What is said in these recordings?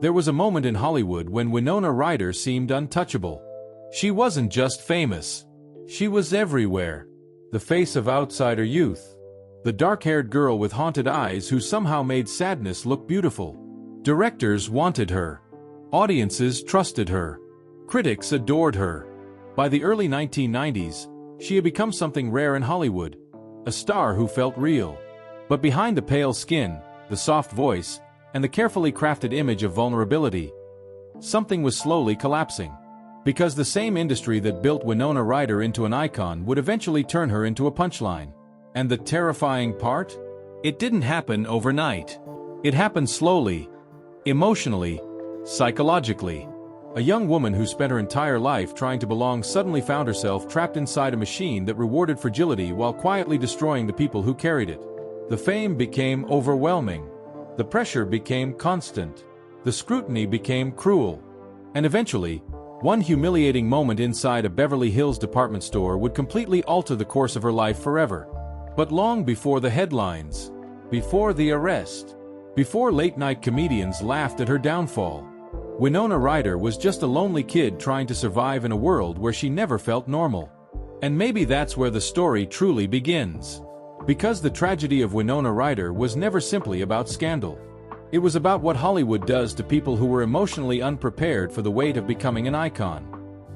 There was a moment in Hollywood when Winona Ryder seemed untouchable. She wasn't just famous. She was everywhere. The face of outsider youth. The dark-haired girl with haunted eyes who somehow made sadness look beautiful. Directors wanted her. Audiences trusted her. Critics adored her. By the early 1990s, she had become something rare in Hollywood. A star who felt real. But behind the pale skin, the soft voice, and the carefully crafted image of vulnerability, something was slowly collapsing. Because the same industry that built Winona Ryder into an icon would eventually turn her into a punchline. And the terrifying part? It didn't happen overnight. It happened slowly, emotionally, psychologically. A young woman who spent her entire life trying to belong suddenly found herself trapped inside a machine that rewarded fragility while quietly destroying the people who carried it. The fame became overwhelming. The pressure became constant. The scrutiny became cruel. And eventually, one humiliating moment inside a Beverly Hills department store would completely alter the course of her life forever. But long before the headlines, before the arrest, before late-night comedians laughed at her downfall, Winona Ryder was just a lonely kid trying to survive in a world where she never felt normal. And maybe that's where the story truly begins. Because the tragedy of Winona Ryder was never simply about scandal. It was about what Hollywood does to people who were emotionally unprepared for the weight of becoming an icon.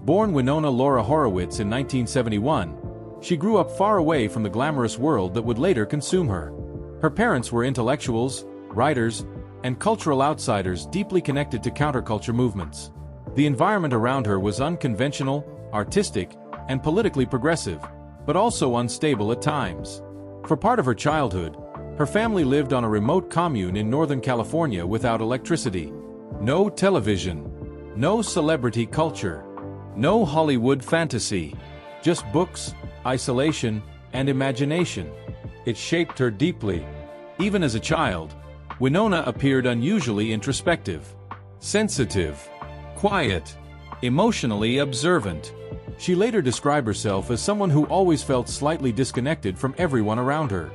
Born Winona Laura Horowitz in 1971, she grew up far away from the glamorous world that would later consume her. Her parents were intellectuals, writers, and cultural outsiders deeply connected to counterculture movements. The environment around her was unconventional, artistic, and politically progressive, but also unstable at times. For part of her childhood, her family lived on a remote commune in Northern California without electricity. No television. No celebrity culture. No Hollywood fantasy. Just books, isolation, and imagination. It shaped her deeply. Even as a child, Winona appeared unusually introspective, sensitive, quiet, emotionally observant. She later described herself as someone who always felt slightly disconnected from everyone around her.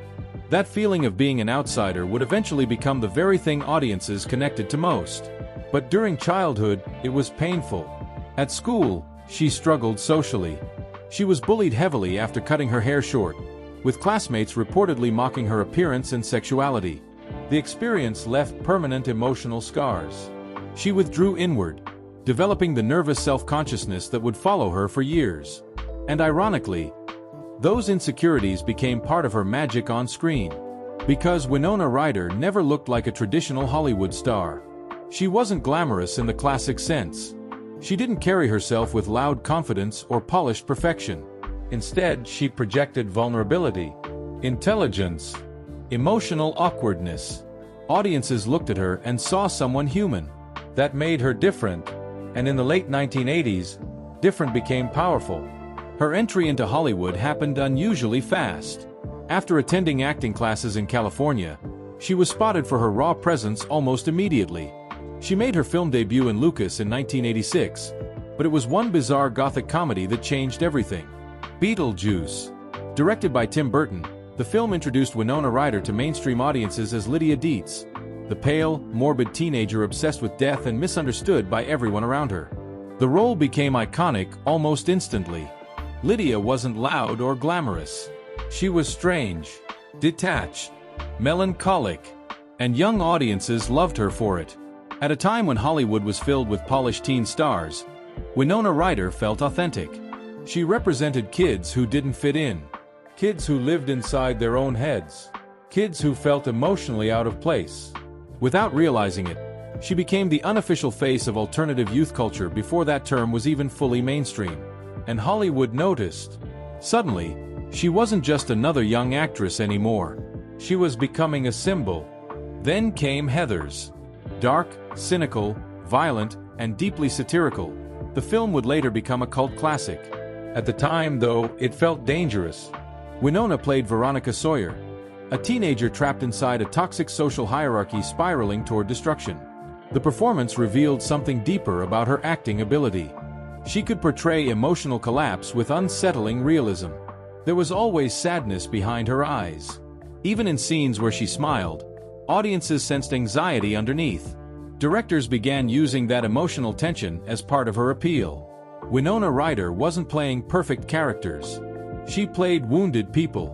That feeling of being an outsider would eventually become the very thing audiences connected to most. But during childhood, it was painful. At school, she struggled socially. She was bullied heavily after cutting her hair short, with classmates reportedly mocking her appearance and sexuality. The experience left permanent emotional scars. She withdrew inward, developing the nervous self-consciousness that would follow her for years. And ironically, those insecurities became part of her magic on screen. Because Winona Ryder never looked like a traditional Hollywood star. She wasn't glamorous in the classic sense. She didn't carry herself with loud confidence or polished perfection. Instead, she projected vulnerability, intelligence, emotional awkwardness. Audiences looked at her and saw someone human. That made her different. And in the late 1980s, different became powerful. Her entry into Hollywood happened unusually fast. After attending acting classes in California, she was spotted for her raw presence almost immediately. She made her film debut in Lucas in 1986, but it was one bizarre gothic comedy that changed everything. Beetlejuice. Directed by Tim Burton, the film introduced Winona Ryder to mainstream audiences as Lydia Dietz, the pale, morbid teenager obsessed with death and misunderstood by everyone around her. The role became iconic almost instantly. Lydia wasn't loud or glamorous. She was strange, detached, melancholic, and young audiences loved her for it. At a time when Hollywood was filled with polished teen stars, Winona Ryder felt authentic. She represented kids who didn't fit in. Kids who lived inside their own heads. Kids who felt emotionally out of place. Without realizing it, she became the unofficial face of alternative youth culture before that term was even fully mainstream. And Hollywood noticed. Suddenly, she wasn't just another young actress anymore. She was becoming a symbol. Then came Heathers. Dark, cynical, violent, and deeply satirical, the film would later become a cult classic. At the time, though, it felt dangerous. Winona played Veronica Sawyer, a teenager trapped inside a toxic social hierarchy spiraling toward destruction. The performance revealed something deeper about her acting ability. She could portray emotional collapse with unsettling realism. There was always sadness behind her eyes. Even in scenes where she smiled, audiences sensed anxiety underneath. Directors began using that emotional tension as part of her appeal. Winona Ryder wasn't playing perfect characters. She played wounded people.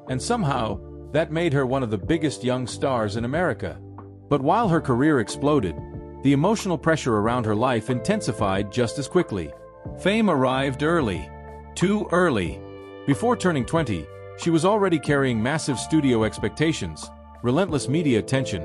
And somehow, that made her one of the biggest young stars in America. But while her career exploded, the emotional pressure around her life intensified just as quickly. Fame arrived early. Too early. Before turning 20, she was already carrying massive studio expectations, relentless media attention,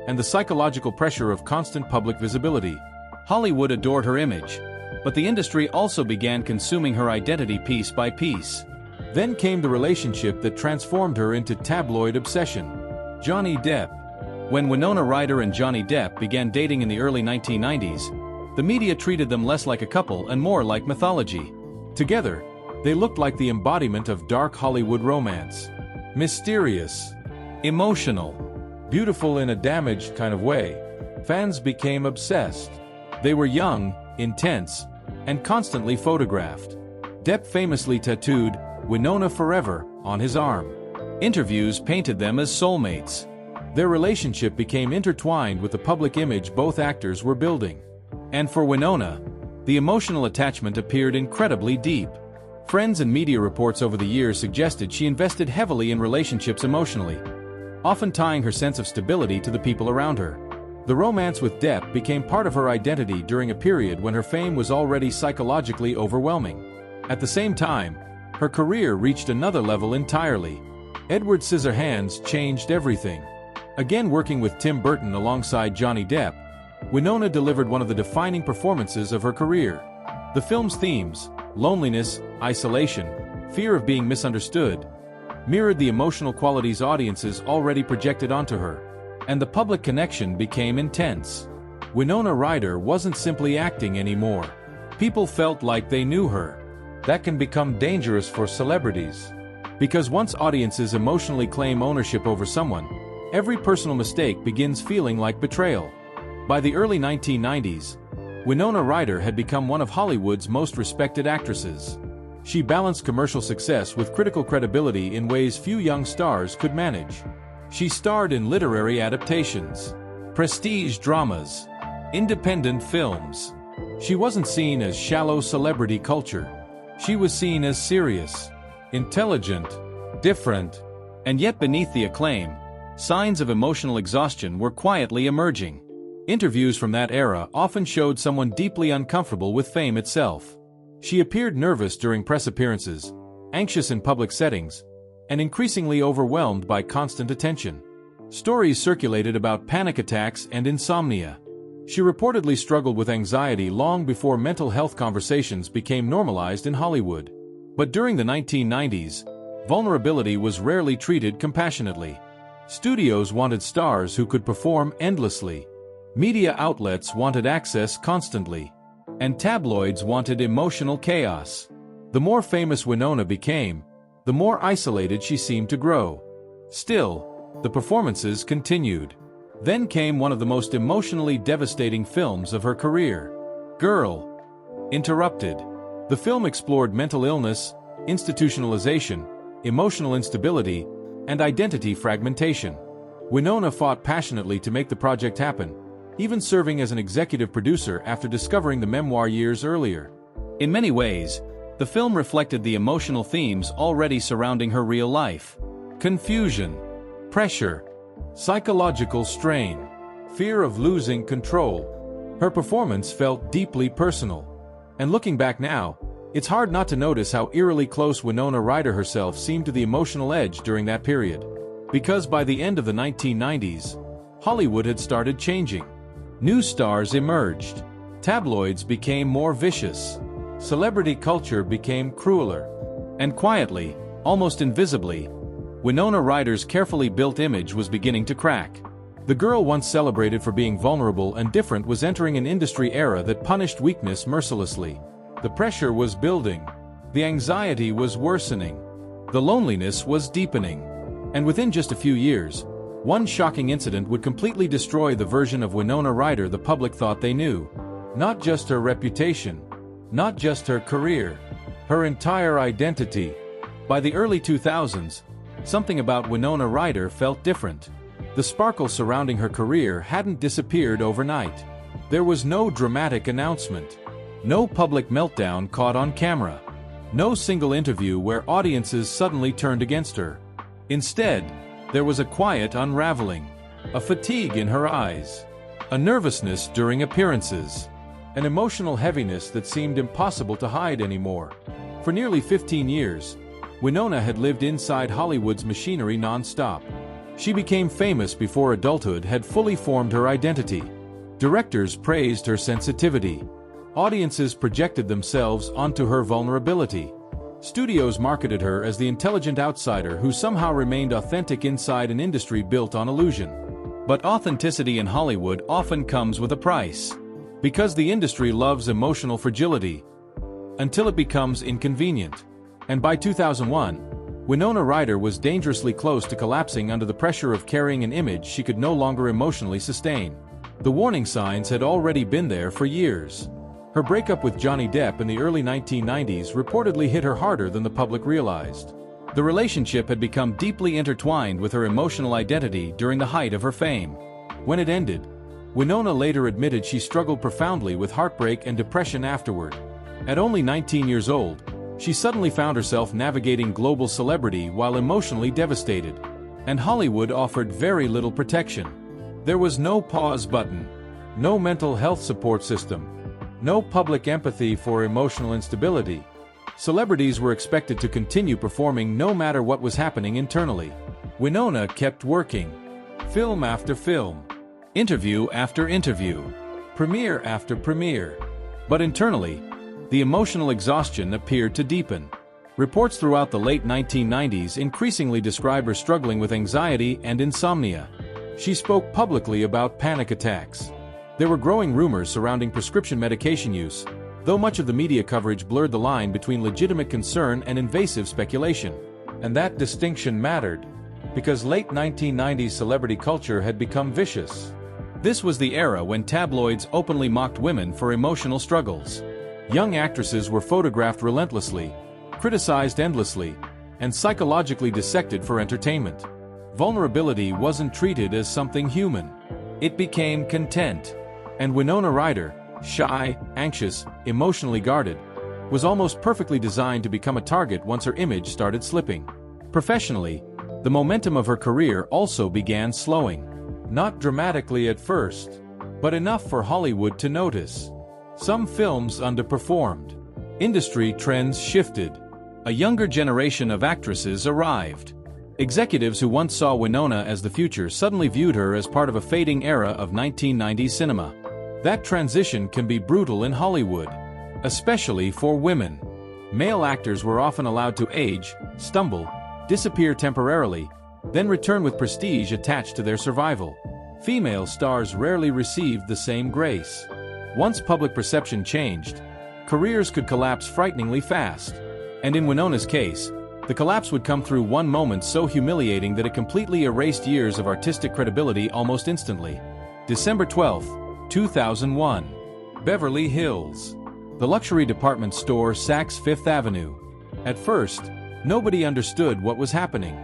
and the psychological pressure of constant public visibility. Hollywood adored her image, but the industry also began consuming her identity piece by piece. Then came the relationship that transformed her into tabloid obsession. Johnny Depp. When Winona Ryder and Johnny Depp began dating in the early 1990s, the media treated them less like a couple and more like mythology. Together, they looked like the embodiment of dark Hollywood romance. Mysterious, emotional, beautiful in a damaged kind of way. Fans became obsessed. They were young, intense, and constantly photographed. Depp famously tattooed "Winona Forever" on his arm. Interviews painted them as soulmates. Their relationship became intertwined with the public image both actors were building. And for Winona, the emotional attachment appeared incredibly deep. Friends and media reports over the years suggested she invested heavily in relationships emotionally, often tying her sense of stability to the people around her. The romance with Depp became part of her identity during a period when her fame was already psychologically overwhelming. At the same time, her career reached another level entirely. Edward Scissorhands changed everything. Again working with Tim Burton alongside Johnny Depp, Winona delivered one of the defining performances of her career. The film's themes, loneliness, isolation, fear of being misunderstood, mirrored the emotional qualities audiences already projected onto her, and the public connection became intense. Winona Ryder wasn't simply acting anymore. People felt like they knew her. That can become dangerous for celebrities. Because once audiences emotionally claim ownership over someone, every personal mistake begins feeling like betrayal. By the early 1990s, Winona Ryder had become one of Hollywood's most respected actresses. She balanced commercial success with critical credibility in ways few young stars could manage. She starred in literary adaptations, prestige dramas, independent films. She wasn't seen as shallow celebrity culture. She was seen as serious, intelligent, different, and yet beneath the acclaim, signs of emotional exhaustion were quietly emerging. Interviews from that era often showed someone deeply uncomfortable with fame itself. She appeared nervous during press appearances, anxious in public settings, and increasingly overwhelmed by constant attention. Stories circulated about panic attacks and insomnia. She reportedly struggled with anxiety long before mental health conversations became normalized in Hollywood. But during the 1990s, vulnerability was rarely treated compassionately. Studios wanted stars who could perform endlessly. Media outlets wanted access constantly. And tabloids wanted emotional chaos. The more famous Winona became, the more isolated she seemed to grow. Still, the performances continued. Then came one of the most emotionally devastating films of her career, Girl, Interrupted. The film explored mental illness, institutionalization, emotional instability, and identity fragmentation. Winona fought passionately to make the project happen, even serving as an executive producer after discovering the memoir years earlier. In many ways, the film reflected the emotional themes already surrounding her real life. Confusion, pressure, psychological strain, fear of losing control. Her performance felt deeply personal. And looking back now, it's hard not to notice how eerily close Winona Ryder herself seemed to the emotional edge during that period. Because by the end of the 1990s, Hollywood had started changing. New stars emerged. Tabloids became more vicious. Celebrity culture became crueler. And quietly, almost invisibly, Winona Ryder's carefully built image was beginning to crack. The girl once celebrated for being vulnerable and different was entering an industry era that punished weakness mercilessly. The pressure was building. The anxiety was worsening. The loneliness was deepening. And within just a few years, one shocking incident would completely destroy the version of Winona Ryder the public thought they knew. Not just her reputation, not just her career, her entire identity. By the early 2000s, something about Winona Ryder felt different. The sparkle surrounding her career hadn't disappeared overnight. There was no dramatic announcement. No public meltdown caught on camera. No single interview where audiences suddenly turned against her. Instead, there was a quiet unraveling, a fatigue in her eyes, a nervousness during appearances, an emotional heaviness that seemed impossible to hide anymore. For nearly 15 years, Winona had lived inside Hollywood's machinery non-stop. She became famous before adulthood had fully formed her identity. Directors praised her sensitivity. Audiences projected themselves onto her vulnerability. Studios marketed her as the intelligent outsider who somehow remained authentic inside an industry built on illusion. But authenticity in Hollywood often comes with a price. Because the industry loves emotional fragility, until it becomes inconvenient. And by 2001, Winona Ryder was dangerously close to collapsing under the pressure of carrying an image she could no longer emotionally sustain. The warning signs had already been there for years. Her breakup with Johnny Depp in the early 1990s reportedly hit her harder than the public realized. The relationship had become deeply intertwined with her emotional identity during the height of her fame. When it ended, Winona later admitted she struggled profoundly with heartbreak and depression afterward. At only 19 years old, she suddenly found herself navigating global celebrity while emotionally devastated. And Hollywood offered very little protection. There was no pause button, no mental health support system, no public empathy for emotional instability. Celebrities were expected to continue performing no matter what was happening internally. Winona kept working. Film after film, interview after interview, premiere after premiere. But internally, the emotional exhaustion appeared to deepen. Reports throughout the late 1990s increasingly describe her struggling with anxiety and insomnia. She spoke publicly about panic attacks. There were growing rumors surrounding prescription medication use, though much of the media coverage blurred the line between legitimate concern and invasive speculation. And that distinction mattered, because late 1990s celebrity culture had become vicious. This was the era when tabloids openly mocked women for emotional struggles. Young actresses were photographed relentlessly, criticized endlessly, and psychologically dissected for entertainment. Vulnerability wasn't treated as something human. It became content. And Winona Ryder, shy, anxious, emotionally guarded, was almost perfectly designed to become a target once her image started slipping. Professionally, the momentum of her career also began slowing. Not dramatically at first, but enough for Hollywood to notice. Some films underperformed. Industry trends shifted. A younger generation of actresses arrived. Executives who once saw Winona as the future suddenly viewed her as part of a fading era of 1990s cinema. That transition can be brutal in Hollywood, especially for women. Male actors were often allowed to age, stumble, disappear temporarily, then return with prestige attached to their survival. Female stars rarely received the same grace. Once public perception changed, careers could collapse frighteningly fast. And in Winona's case, the collapse would come through one moment so humiliating that it completely erased years of artistic credibility almost instantly. December 12, 2001. Beverly Hills. The luxury department store Saks Fifth Avenue. At first, nobody understood what was happening.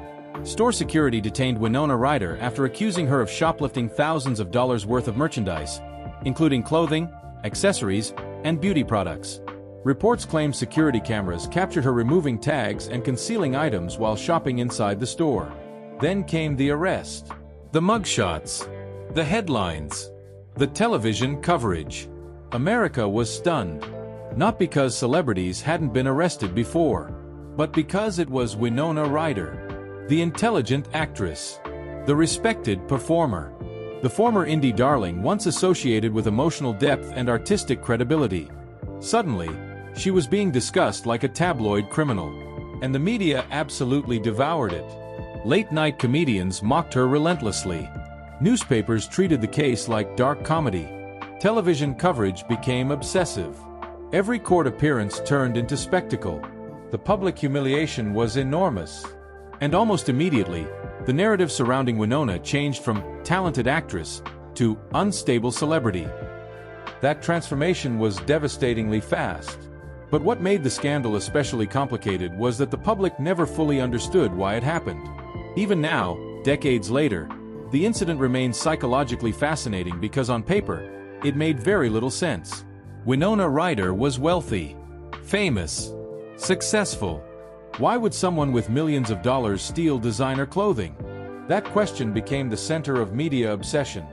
Store security detained Winona Ryder after accusing her of shoplifting thousands of dollars worth of merchandise, including clothing, accessories, and beauty products. Reports claimed security cameras captured her removing tags and concealing items while shopping inside the store. Then came the arrest. The mugshots. The headlines. The television coverage. America was stunned. Not because celebrities hadn't been arrested before, but because it was Winona Ryder, the intelligent actress, the respected performer, the former indie darling once associated with emotional depth and artistic credibility. Suddenly, she was being discussed like a tabloid criminal, and the media absolutely devoured it. Late-night comedians mocked her relentlessly. Newspapers treated the case like dark comedy. Television coverage became obsessive. Every court appearance turned into spectacle. The public humiliation was enormous. And almost immediately, the narrative surrounding Winona changed from talented actress to unstable celebrity. That transformation was devastatingly fast. But what made the scandal especially complicated was that the public never fully understood why it happened. Even now, decades later, the incident remains psychologically fascinating because on paper, it made very little sense. Winona Ryder was wealthy, famous, successful. Why would someone with millions of dollars steal designer clothing? That question became the center of media obsession.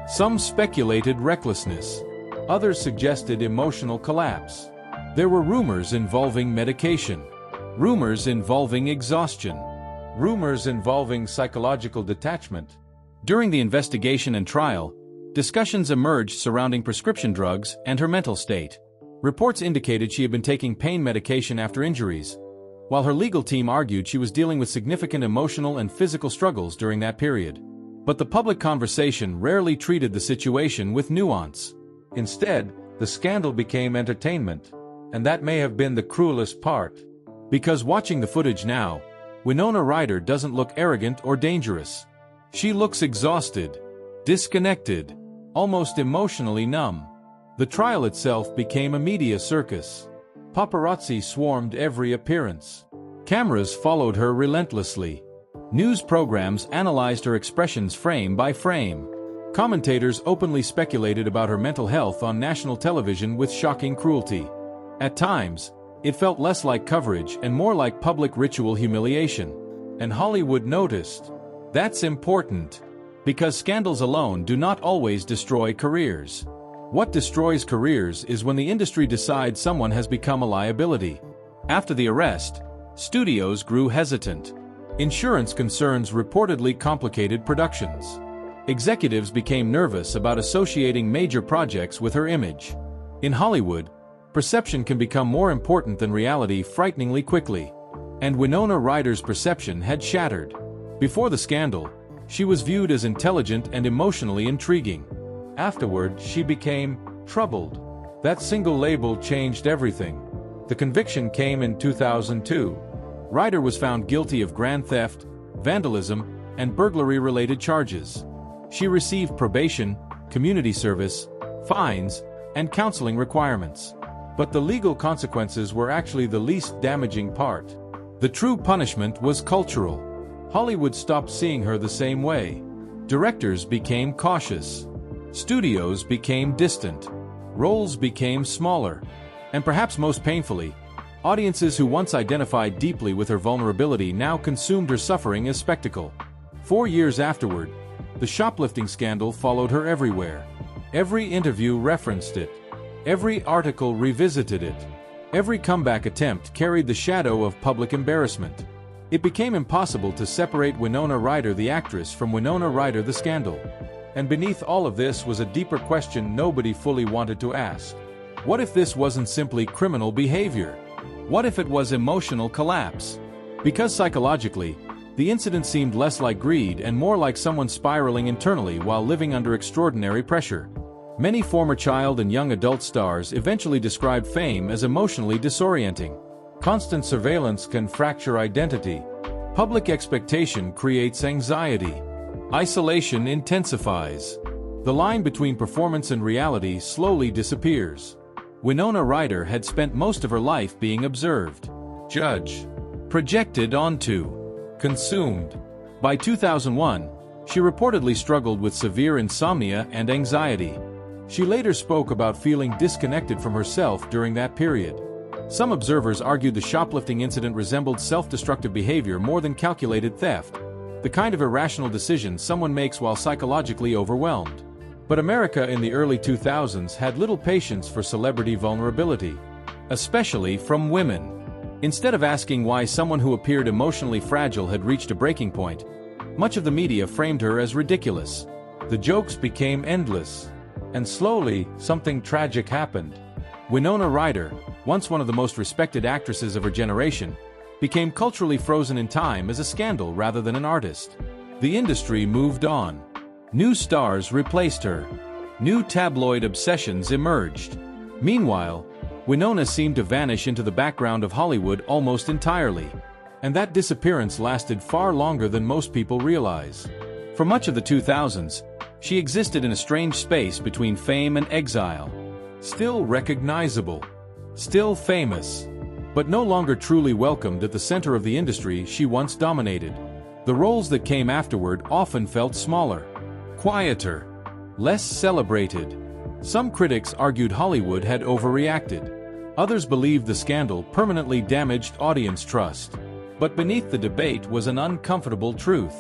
Some speculated recklessness. Others suggested emotional collapse. There were rumors involving medication, rumors involving exhaustion, rumors involving psychological detachment. During the investigation and trial, discussions emerged surrounding prescription drugs and her mental state. Reports indicated she had been taking pain medication after injuries, while her legal team argued she was dealing with significant emotional and physical struggles during that period. But the public conversation rarely treated the situation with nuance. Instead, the scandal became entertainment, and that may have been the cruelest part. Because watching the footage now, Winona Ryder doesn't look arrogant or dangerous. She looks exhausted, disconnected, almost emotionally numb. The trial itself became a media circus. Paparazzi swarmed every appearance. Cameras followed her relentlessly. News programs analyzed her expressions frame by frame. Commentators openly speculated about her mental health on national television with shocking cruelty. At times, it felt less like coverage and more like public ritual humiliation. And Hollywood noticed. That's important, because scandals alone do not always destroy careers. What destroys careers is when the industry decides someone has become a liability. After the arrest, studios grew hesitant. Insurance concerns reportedly complicated productions. Executives became nervous about associating major projects with her image. In Hollywood, perception can become more important than reality frighteningly quickly. And Winona Ryder's perception had shattered. Before the scandal, she was viewed as intelligent and emotionally intriguing. Afterward, she became troubled. That single label changed everything. The conviction came in 2002. Ryder was found guilty of grand theft, vandalism, and burglary-related charges. She received probation, community service, fines, and counseling requirements. But the legal consequences were actually the least damaging part. The true punishment was cultural. Hollywood stopped seeing her the same way. Directors became cautious. Studios became distant. Roles became smaller. And perhaps most painfully, audiences who once identified deeply with her vulnerability now consumed her suffering as spectacle. 4 years afterward, the shoplifting scandal followed her everywhere. Every interview referenced it. Every article revisited it. Every comeback attempt carried the shadow of public embarrassment. It became impossible to separate Winona Ryder the actress from Winona Ryder the scandal. And beneath all of this was a deeper question nobody fully wanted to ask. What if this wasn't simply criminal behavior? What if it was emotional collapse? Because psychologically, the incident seemed less like greed and more like someone spiraling internally while living under extraordinary pressure. Many former child and young adult stars eventually described fame as emotionally disorienting. Constant surveillance can fracture identity. Public expectation creates anxiety. Isolation intensifies. The line between performance and reality slowly disappears. Winona Ryder had spent most of her life being observed, judged, projected onto, consumed. By 2001, she reportedly struggled with severe insomnia and anxiety. She later spoke about feeling disconnected from herself during that period. Some observers argued the shoplifting incident resembled self-destructive behavior more than calculated theft, the kind of irrational decision someone makes while psychologically overwhelmed. But America in the early 2000s had little patience for celebrity vulnerability, especially from women. Instead of asking why someone who appeared emotionally fragile had reached a breaking point, much of the media framed her as ridiculous. The jokes became endless. And slowly, something tragic happened. Winona Ryder, once one of the most respected actresses of her generation, became culturally frozen in time as a scandal rather than an artist. The industry moved on. New stars replaced her. New tabloid obsessions emerged. Meanwhile, Winona seemed to vanish into the background of Hollywood almost entirely. And that disappearance lasted far longer than most people realize. For much of the 2000s, she existed in a strange space between fame and exile. Still recognizable. Still famous. But no longer truly welcomed at the center of the industry she once dominated. The roles that came afterward often felt smaller. quieter, less celebrated. Some critics argued Hollywood had overreacted. Others believed the scandal permanently damaged audience trust. But beneath the debate was an uncomfortable truth.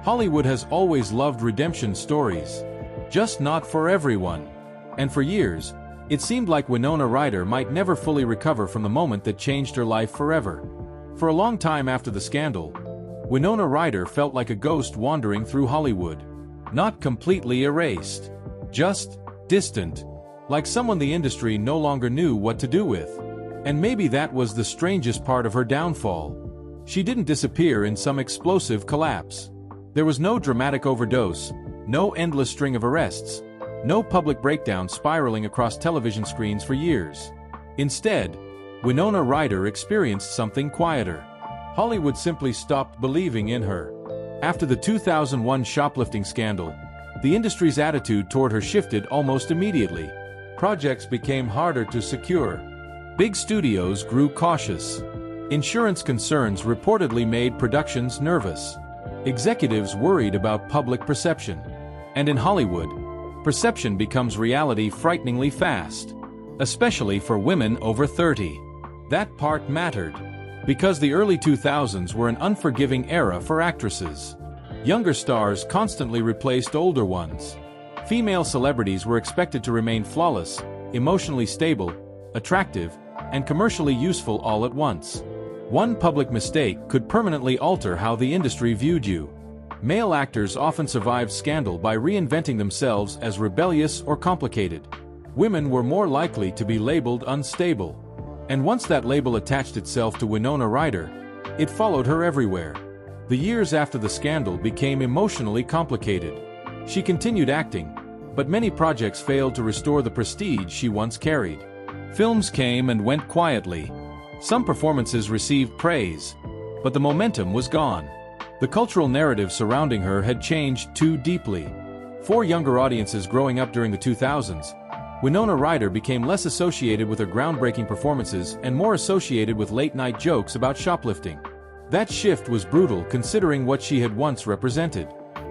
Hollywood has always loved redemption stories. Just not for everyone. And for years, it seemed like Winona Ryder might never fully recover from the moment that changed her life forever. For a long time after the scandal, Winona Ryder felt like a ghost wandering through Hollywood. Not completely erased. Just distant. Like someone the industry no longer knew what to do with. And maybe that was the strangest part of her downfall. She didn't disappear in some explosive collapse. There was no dramatic overdose, no endless string of arrests, no public breakdown spiraling across television screens for years. Instead, Winona Ryder experienced something quieter. Hollywood simply stopped believing in her. After the 2001 shoplifting scandal, the industry's attitude toward her shifted almost immediately. Projects became harder to secure. Big studios grew cautious. Insurance concerns reportedly made productions nervous. Executives worried about public perception. And in Hollywood, perception becomes reality frighteningly fast. Especially for women over 30. That part mattered. Because the early 2000s were an unforgiving era for actresses. Younger stars constantly replaced older ones. Female celebrities were expected to remain flawless, emotionally stable, attractive, and commercially useful all at once. One public mistake could permanently alter how the industry viewed you. Male actors often survived scandal by reinventing themselves as rebellious or complicated. Women were more likely to be labeled unstable. And once that label attached itself to Winona Ryder, it followed her everywhere. The years after the scandal became emotionally complicated. She continued acting, but many projects failed to restore the prestige she once carried. Films came and went quietly. Some performances received praise, but the momentum was gone. The cultural narrative surrounding her had changed too deeply. For younger audiences growing up during the 2000s, Winona Ryder became less associated with her groundbreaking performances and more associated with late-night jokes about shoplifting. That shift was brutal considering what she had once represented.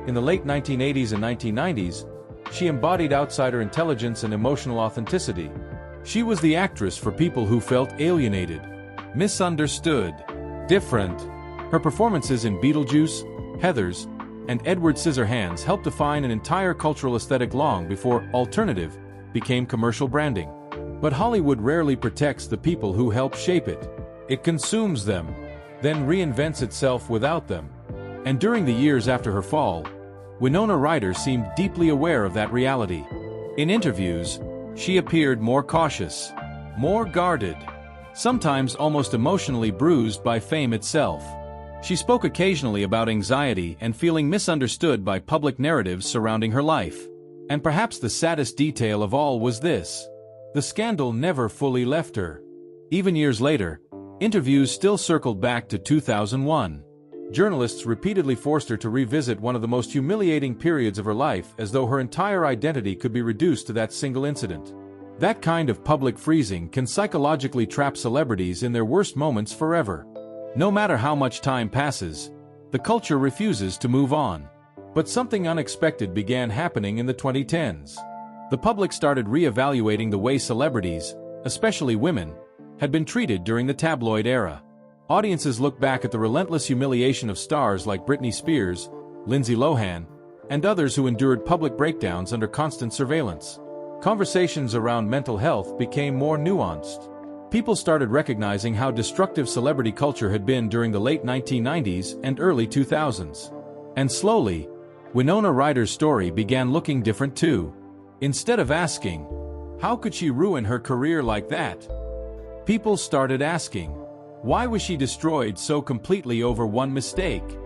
In the late 1980s and 1990s, she embodied outsider intelligence and emotional authenticity. She was the actress for people who felt alienated, misunderstood, different. Her performances in Beetlejuice, Heathers, and Edward Scissorhands helped define an entire cultural aesthetic long before alternative became commercial branding. But Hollywood rarely protects the people who help shape it. It consumes them, then reinvents itself without them. And during the years after her fall, Winona Ryder seemed deeply aware of that reality. In interviews, she appeared more cautious, more guarded, sometimes almost emotionally bruised by fame itself. She spoke occasionally about anxiety and feeling misunderstood by public narratives surrounding her life. And perhaps the saddest detail of all was this: the scandal never fully left her. Even years later, interviews still circled back to 2001. Journalists repeatedly forced her to revisit one of the most humiliating periods of her life as though her entire identity could be reduced to that single incident. That kind of public freezing can psychologically trap celebrities in their worst moments forever. No matter how much time passes, the culture refuses to move on. But something unexpected began happening in the 2010s. The public started re-evaluating the way celebrities, especially women, had been treated during the tabloid era. Audiences looked back at the relentless humiliation of stars like Britney Spears, Lindsay Lohan, and others who endured public breakdowns under constant surveillance. Conversations around mental health became more nuanced. People started recognizing how destructive celebrity culture had been during the late 1990s and early 2000s. And slowly, Winona Ryder's story began looking different too. Instead of asking, how could she ruin her career like that? People started asking, why was she destroyed so completely over one mistake?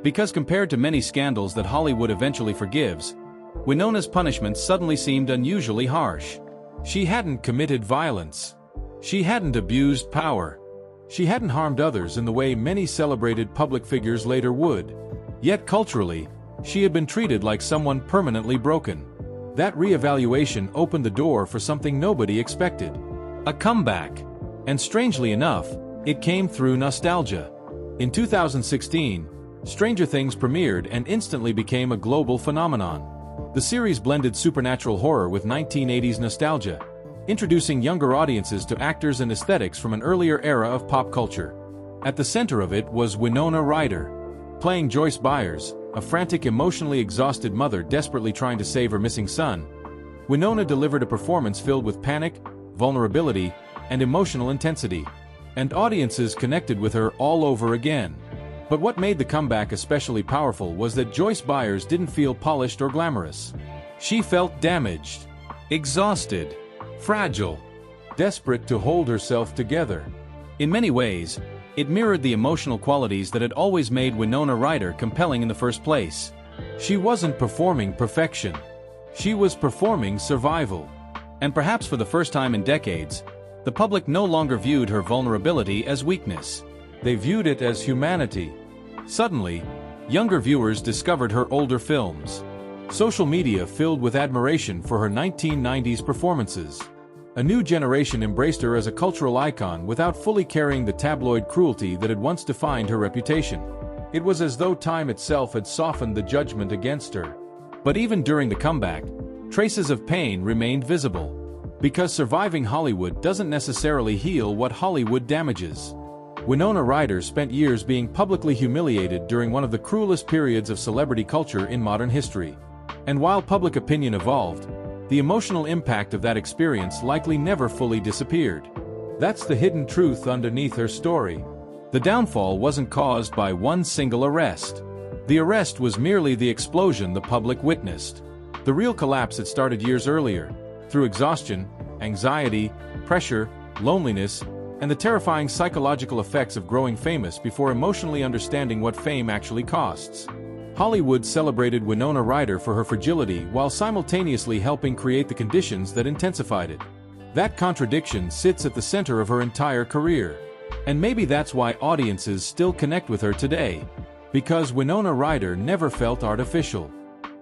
Because compared to many scandals that Hollywood eventually forgives, Winona's punishment suddenly seemed unusually harsh. She hadn't committed violence. She hadn't abused power. She hadn't harmed others in the way many celebrated public figures later would. Yet culturally, she had been treated like someone permanently broken. That re-evaluation opened the door for something nobody expected. A comeback. And strangely enough, it came through nostalgia. In 2016, Stranger Things premiered and instantly became a global phenomenon. The series blended supernatural horror with 1980s nostalgia, introducing younger audiences to actors and aesthetics from an earlier era of pop culture. At the center of it was Winona Ryder, playing Joyce Byers, a frantic, emotionally exhausted mother desperately trying to save her missing son. Winona delivered a performance filled with panic, vulnerability, and emotional intensity, and audiences connected with her all over again. But what made the comeback especially powerful was that Joyce Byers didn't feel polished or glamorous. She felt damaged, exhausted, fragile, desperate to hold herself together. In many ways, it mirrored the emotional qualities that had always made Winona Ryder compelling in the first place. She wasn't performing perfection. She was performing survival. And perhaps for the first time in decades, the public no longer viewed her vulnerability as weakness. They viewed it as humanity. Suddenly, younger viewers discovered her older films. Social media filled with admiration for her 1990s performances. A new generation embraced her as a cultural icon without fully carrying the tabloid cruelty that had once defined her reputation. It was as though time itself had softened the judgment against her. But even during the comeback, traces of pain remained visible. Because surviving Hollywood doesn't necessarily heal what Hollywood damages. Winona Ryder spent years being publicly humiliated during one of the cruelest periods of celebrity culture in modern history. And while public opinion evolved, the emotional impact of that experience likely never fully disappeared. That's the hidden truth underneath her story. The downfall wasn't caused by one single arrest. The arrest was merely the explosion the public witnessed. The real collapse had started years earlier, through exhaustion, anxiety, pressure, loneliness, and the terrifying psychological effects of growing famous before emotionally understanding what fame actually costs. Hollywood celebrated Winona Ryder for her fragility while simultaneously helping create the conditions that intensified it. That contradiction sits at the center of her entire career. And maybe that's why audiences still connect with her today. Because Winona Ryder never felt artificial.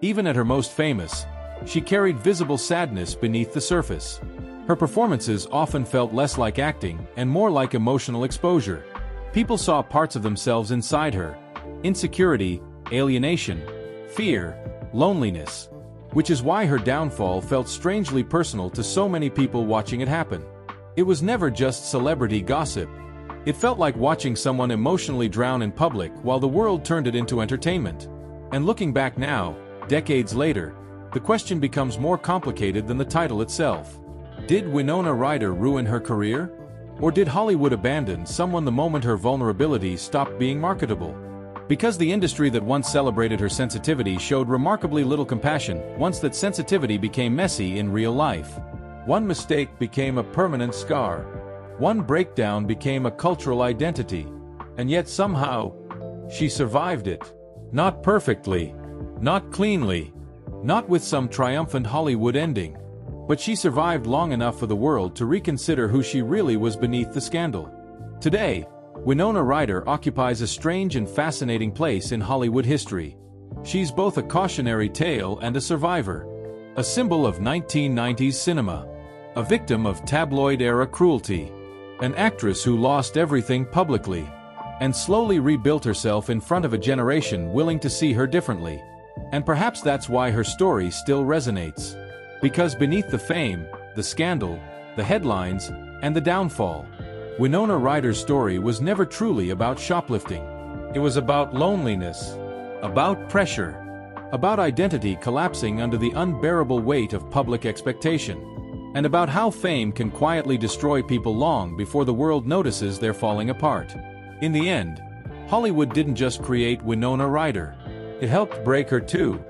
Even at her most famous, she carried visible sadness beneath the surface. Her performances often felt less like acting and more like emotional exposure. People saw parts of themselves inside her: insecurity, alienation, fear, loneliness. Which is why her downfall felt strangely personal to so many people watching it happen. It was never just celebrity gossip. It felt like watching someone emotionally drown in public while the world turned it into entertainment. And looking back now, decades later, the question becomes more complicated than the title itself. Did Winona Ryder ruin her career? Or did Hollywood abandon someone the moment her vulnerability stopped being marketable? Because the industry that once celebrated her sensitivity showed remarkably little compassion once that sensitivity became messy in real life. One mistake became a permanent scar. One breakdown became a cultural identity. And yet somehow, she survived it. Not perfectly. Not cleanly. Not with some triumphant Hollywood ending. But she survived long enough for the world to reconsider who she really was beneath the scandal. Today, Winona Ryder occupies a strange and fascinating place in Hollywood history. She's both a cautionary tale and a survivor. A symbol of 1990s cinema. A victim of tabloid-era cruelty. An actress who lost everything publicly. And slowly rebuilt herself in front of a generation willing to see her differently. And perhaps that's why her story still resonates. Because beneath the fame, the scandal, the headlines, and the downfall, Winona Ryder's story was never truly about shoplifting. It was about loneliness, about pressure, about identity collapsing under the unbearable weight of public expectation, and about how fame can quietly destroy people long before the world notices they're falling apart. In the end, Hollywood didn't just create Winona Ryder. It helped break her too.